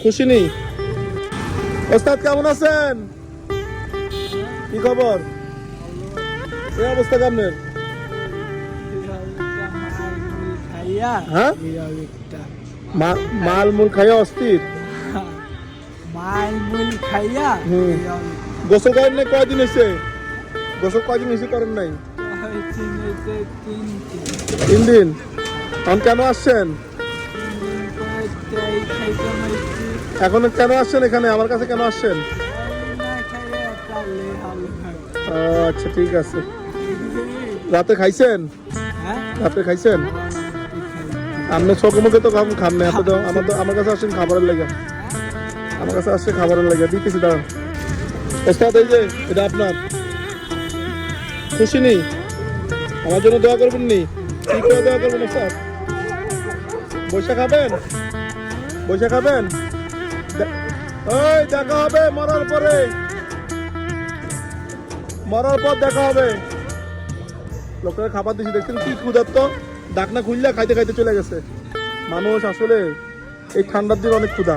খুশি নেই? ওস্তাদ কেমন আছেন? কি খবর? এই অবস্থা কেমন? হ্যাঁ, মাল মুল খাইয়া অস্থির। গোসল করেন নাই? কয়দিন হয়েছে গোসল? কয়দিন হয়েছে করেন নাই? 3 দিন। এখন কেন আসছেন? এখন কেন আসছেন এখানে? আমার কাছে কেন আসছেন? আচ্ছা ঠিক আছে। রাতে খাইছেন? রাতে খাইছেন? আপনি চোখে মুখে তো খান না। আপনি তো আমার কাছে আসছেন খাবারের লেগে। আমার কাছে আসছে খাবারের লেগে। দিতেছি দাঁড়ান। ওস্তাদ এই যে এটা আপনার। খুশি নেই? আমার জন্য দোয়া করবেন নি? কি করে দোয়া করবেন ওস্তাদ? বৈশা খাবেন? বৈশা খাবেন? ওই দেখা হবে মরার পরে। মরার পর দেখা হবে। লোকের খাবার দিচ্ছি, দেখছেন কি ক্ষুধার্ত? ডাকনা খুললে খাইতে খাইতে চলে গেছে। মানুষ আসলে এই ঠান্ডার দিন অনেক ক্ষুধা।